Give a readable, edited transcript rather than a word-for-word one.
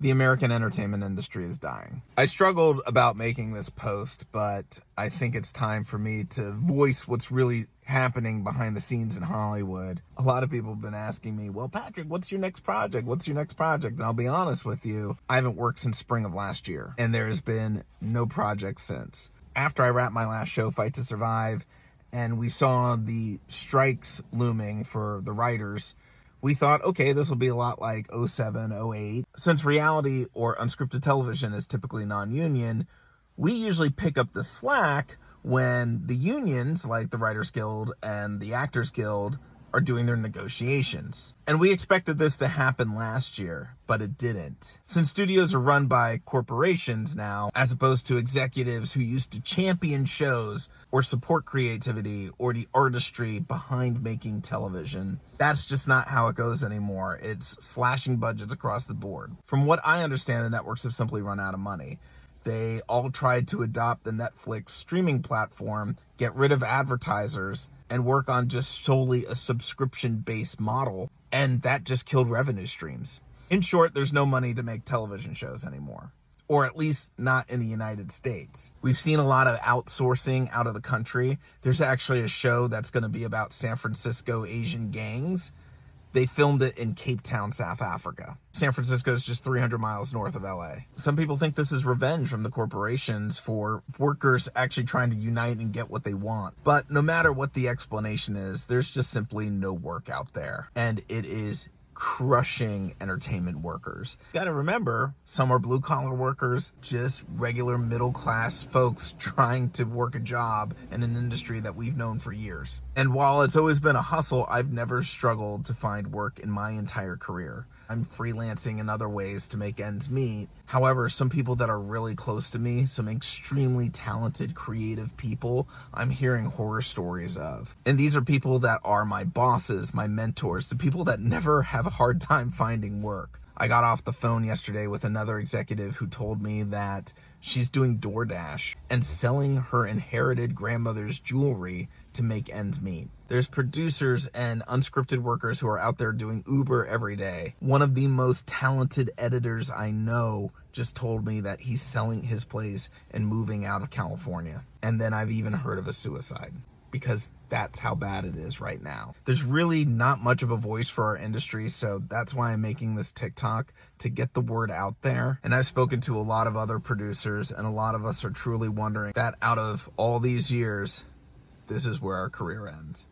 The American entertainment industry is dying. I struggled about making this post, but I think it's time for me to voice what's really happening behind the scenes in Hollywood. A lot of people have been asking me, well, Patrick, what's your next project? What's your next project? And I'll be honest with you, I haven't worked since spring of last year, and there has been no project since. After I wrapped my last show, Fight to Survive, and we saw the strikes looming for the writers, we thought, okay, this will be a lot like 07, 08. Since reality or unscripted television is typically non-union, we usually pick up the slack when the unions, like the Writers Guild and the Actors Guild, are doing their negotiations. And we expected this to happen last year, but it didn't. Since studios are run by corporations now, as opposed to executives who used to champion shows or support creativity or the artistry behind making television, that's just not how it goes anymore. It's slashing budgets across the board. From what I understand, the networks have simply run out of money. They all tried to adopt the Netflix streaming platform, get rid of advertisers, and work on just solely a subscription-based model, and that just killed revenue streams. In short, there's no money to make television shows anymore, or at least not in the United States. We've seen a lot of outsourcing out of the country. There's actually a show that's going to be about San Francisco Asian gangs. They filmed it in Cape Town, South Africa. San Francisco is just 300 miles north of LA. Some people think this is revenge from the corporations for workers actually trying to unite and get what they want. But no matter what the explanation is, there's just simply no work out there. And it is crushing entertainment workers. You gotta remember, some are blue-collar workers, just regular middle-class folks trying to work a job in an industry that we've known for years. And while it's always been a hustle, I've never struggled to find work in my entire career. I'm freelancing in other ways to make ends meet. However, some people that are really close to me, some extremely talented, creative people, I'm hearing horror stories of. And these are people that are my bosses, my mentors, the people that never have a hard time finding work. I got off the phone yesterday with another executive who told me that she's doing DoorDash and selling her inherited grandmother's jewelry to make ends meet. There's producers and unscripted workers who are out there doing Uber every day. One of the most talented editors I know just told me that he's selling his place and moving out of California. And then I've even heard of a suicide, because that's how bad it is right now. There's really not much of a voice for our industry, so that's why I'm making this TikTok, to get the word out there. And I've spoken to a lot of other producers, and a lot of us are truly wondering that out of all these years, this is where our career ends.